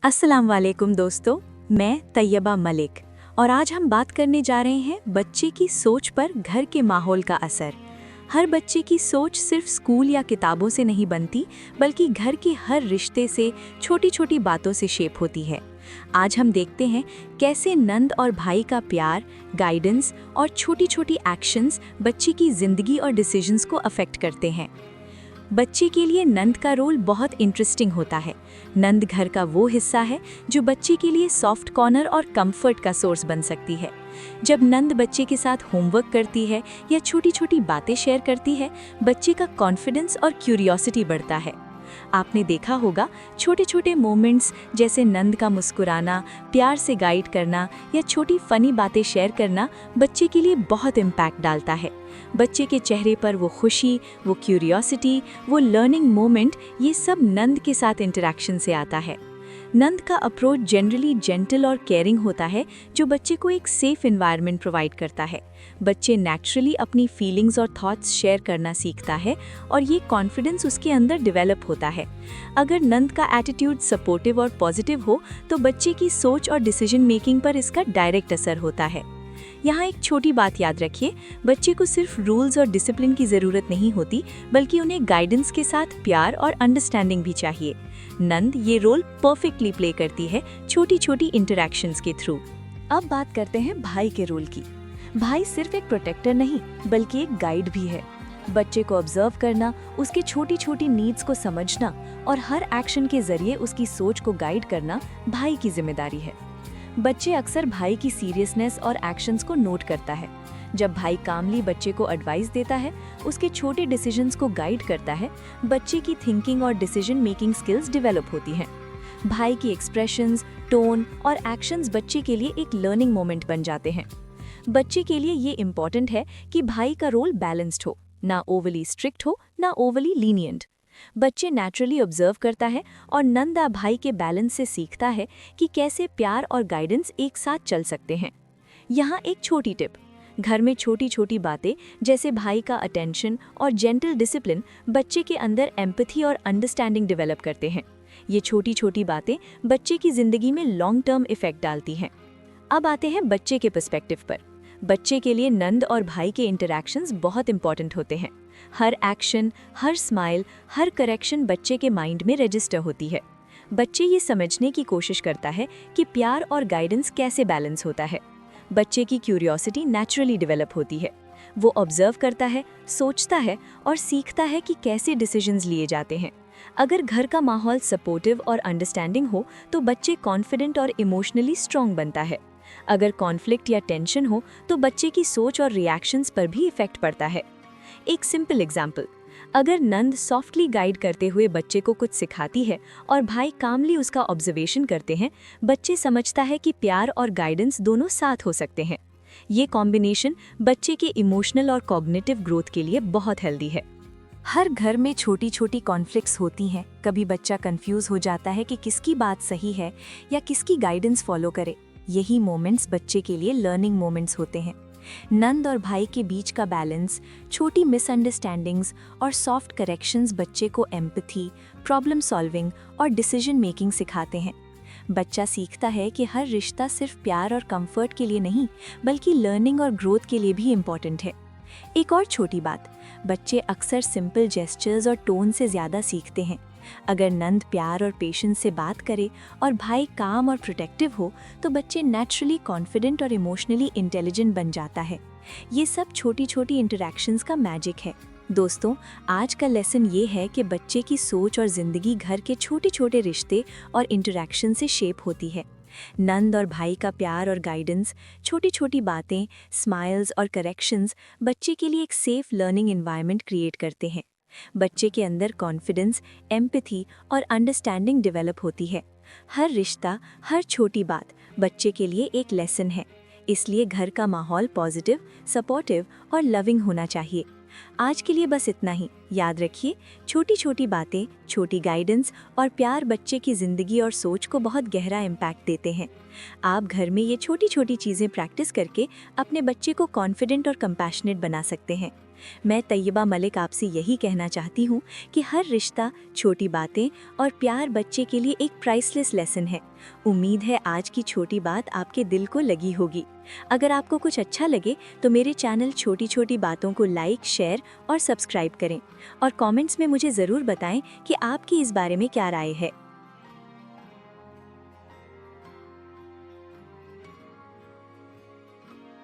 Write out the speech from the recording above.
अस्सलाम वालेकुम दोस्तों, मैं तैयबा मलिक और आज हम बात करने जा रहे हैं बच्चे की सोच पर घर के माहौल का असर। हर बच्चे की सोच सिर्फ स्कूल या किताबों से नहीं बनती, बल्कि घर के हर रिश्ते से, छोटी छोटी बातों से शेप होती है। आज हम देखते हैं कैसे नंद और भाई का प्यार, गाइडेंस और छोटी छोटी एक्शंस बच्चे की ज़िंदगी और डिसीजंस को अफेक्ट करते हैं। बच्चे के लिए नंद का रोल बहुत इंटरेस्टिंग होता है। नंद घर का वो हिस्सा है जो बच्चे के लिए सॉफ्ट कॉर्नर और कंफर्ट का सोर्स बन सकती है। जब नंद बच्चे के साथ होमवर्क करती है या छोटी छोटी बातें शेयर करती है, बच्चे का कॉन्फिडेंस और क्यूरियोसिटी बढ़ता है। आपने देखा होगा, छोटे छोटे मोमेंट्स जैसे नंद का मुस्कुराना, प्यार से गाइड करना या छोटी फनी बातें शेयर करना बच्चे के लिए बहुत इम्पैक्ट डालता है। बच्चे के चेहरे पर वो खुशी, वो क्यूरियोसिटी, वो लर्निंग मोमेंट, ये सब नंद के साथ इंटरेक्शन से आता है। नंद का अप्रोच जनरली जेंटल और केयरिंग होता है, जो बच्चे को एक सेफ एनवायरनमेंट प्रोवाइड करता है। बच्चे नेचुरली अपनी फीलिंग्स और थॉट्स शेयर करना सीखता है और ये कॉन्फिडेंस उसके अंदर डेवलप होता है। अगर नंद का एटीट्यूड सपोर्टिव और पॉजिटिव हो तो बच्चे की सोच और डिसीजन मेकिंग पर इसका डायरेक्ट असर होता है। यहाँ एक छोटी बात याद रखिए, बच्चे को सिर्फ रूल्स और डिसिप्लिन की ज़रूरत नहीं होती, बल्कि उन्हें गाइडेंस के साथ प्यार और अंडरस्टैंडिंग भी चाहिए। नंद ये रोल परफेक्टली प्ले करती है छोटी छोटी इंटरैक्शंस के थ्रू। अब बात करते हैं भाई के रोल की। भाई सिर्फ एक प्रोटेक्टर नहीं, बल्कि एक गाइड भी है। बच्चे को ऑब्जर्व करना, उसके छोटी छोटी नीड्स को समझना और हर एक्शन के जरिए उसकी सोच को गाइड करना भाई की जिम्मेदारी है। बच्चे अक्सर भाई की सीरियसनेस और एक्शंस को नोट करता है। जब भाई कामली बच्चे को एडवाइस देता है, उसके छोटे डिसीजंस को गाइड करता है, बच्चे की थिंकिंग और डिसीजन मेकिंग स्किल्स डेवलप होती हैं। भाई की एक्सप्रेशंस, टोन और एक्शंस बच्चे के लिए एक लर्निंग मोमेंट बन जाते हैं। बच्चे के लिए ये इम्पॉर्टेंट है कि भाई का रोल बैलेंस्ड हो, ना ओवरली स्ट्रिक्ट हो, ना ओवरली लीनियंट। बच्चे नेचुरली ऑब्जर्व करता है और नंदा भाई के बैलेंस से सीखता है कि कैसे प्यार और गाइडेंस एक साथ चल सकते हैं। यहाँ एक छोटी टिप, घर में छोटी छोटी बातें जैसे भाई का अटेंशन और जेंटल डिसिप्लिन बच्चे के अंदर एम्पैथी और अंडरस्टैंडिंग डेवलप करते हैं। ये छोटी छोटी बातें बच्चे की जिंदगी में लॉन्ग टर्म इफेक्ट डालती हैं। अब आते हैं बच्चे के पर्सपेक्टिव पर। बच्चे के लिए नंद और भाई के इंटरैक्शंस बहुत इंपॉर्टेंट होते हैं। हर एक्शन, हर स्माइल, हर करेक्शन बच्चे के माइंड में रजिस्टर होती है। बच्चे ये समझने की कोशिश करता है कि प्यार और गाइडेंस कैसे बैलेंस होता है। बच्चे की क्यूरियोसिटी नेचुरली डेवलप होती है। वो ऑब्जर्व करता है, सोचता है और सीखता है कि कैसे डिसीजंस लिए जाते हैं। अगर घर का माहौल सपोर्टिव और अंडरस्टैंडिंग हो तो बच्चे कॉन्फिडेंट और इमोशनली स्ट्रॉन्ग बनता है। अगर कॉन्फ्लिक्ट या टेंशन हो तो बच्चे की सोच और रिएक्शंस पर भी इफेक्ट पड़ता है। एक सिंपल एग्जाम्पल, अगर नंद सॉफ्टली गाइड करते हुए बच्चे को कुछ सिखाती है और भाई कामली उसका ऑब्जर्वेशन करते हैं, बच्चे समझता है कि प्यार और गाइडेंस दोनों साथ हो सकते हैं। ये कॉम्बिनेशन बच्चे के इमोशनल और कॉग्निटिव ग्रोथ के लिए बहुत हेल्दी है। हर घर में छोटी छोटी कॉन्फ्लिक्ट्स होती हैं। कभी बच्चा कंफ्यूज हो जाता है कि किसकी बात सही है या किसकी गाइडेंस फॉलो करे। यही मोमेंट्स बच्चे के लिए लर्निंग मोमेंट्स होते हैं। नंद और भाई के बीच का बैलेंस, छोटी मिसअंडरस्टैंडिंग्स और सॉफ्ट करेक्शंस बच्चे को एम्पैथी, प्रॉब्लम सॉल्विंग और डिसीजन मेकिंग सिखाते हैं। बच्चा सीखता है कि हर रिश्ता सिर्फ प्यार और कंफर्ट के लिए नहीं, बल्कि लर्निंग और ग्रोथ के लिए भी इम्पॉर्टेंट है। एक और छोटी बात, बच्चे अक्सर सिंपल जेस्चर्स और टोन से ज़्यादा सीखते हैं। अगर नंद प्यार और पेशेंस से बात करे और भाई काम और प्रोटेक्टिव हो तो बच्चे नेचुरली कॉन्फिडेंट और इमोशनली इंटेलिजेंट बन जाता है। ये सब छोटी छोटी इंटरैक्शंस का मैजिक है। दोस्तों, आज का लेसन ये है कि बच्चे की सोच और ज़िंदगी घर के छोटे छोटे रिश्ते और इंटरैक्शन से शेप होती है। नंद और भाई का प्यार और गाइडेंस, छोटी छोटी बातें, स्माइल्स और करेक्शंस बच्चे के लिए एक सेफ लर्निंग एनवायरनमेंट क्रिएट करते हैं। बच्चे के अंदर कॉन्फिडेंस, एम्पैथी और अंडरस्टैंडिंग डेवलप होती है। हर रिश्ता, हर छोटी बात बच्चे के लिए एक लेसन है। इसलिए घर का माहौल पॉजिटिव, सपोर्टिव और लविंग होना चाहिए। आज के लिए बस इतना ही। याद रखिए, छोटी छोटी बातें, छोटी गाइडेंस और प्यार बच्चे की ज़िंदगी और सोच को बहुत गहरा इम्पैक्ट देते हैं। आप घर में ये छोटी छोटी चीज़ें प्रैक्टिस करके अपने बच्चे को कॉन्फिडेंट और कंपैशनेट बना सकते हैं। मैं तैयबा मलिक आपसे यही कहना चाहती हूँ कि हर रिश्ता, छोटी बातें और प्यार बच्चे के लिए एक प्राइसलेस लेसन है। उम्मीद है आज की छोटी बात आपके दिल को लगी होगी। अगर आपको कुछ अच्छा लगे तो मेरे चैनल छोटी छोटी बातों को लाइक, शेयर और सब्सक्राइब करें और कमेंट्स में मुझे ज़रूर बताएं कि आपकी इस बारे में क्या राय है।